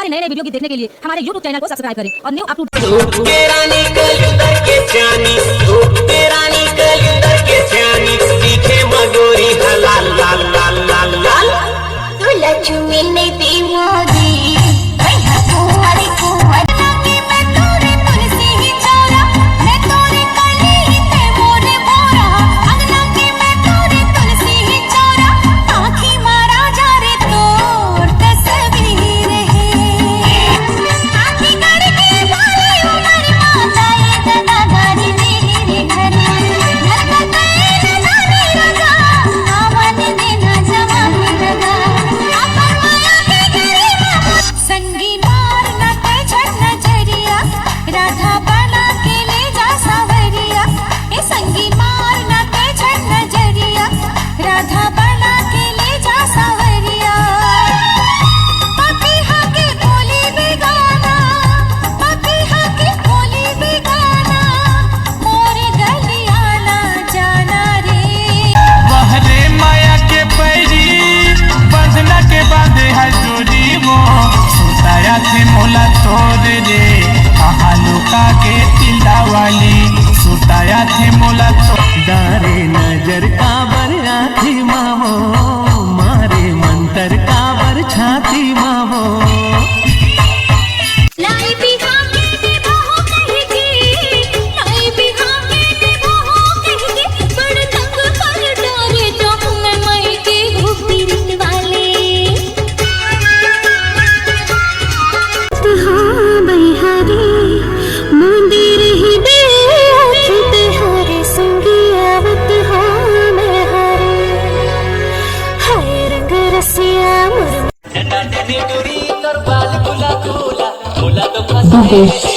हमारे नए नए वीडियो की देखने के लिए हमारे YouTube चैनल को सब्सक्राइब करें और न्यू अपलोड मोला तोड़ रे लुका के तिल्ला वाली सुताया थे मोला तो डारे नजर काबर आखी माहो मारे मंतर काबर छाती माहो Okay.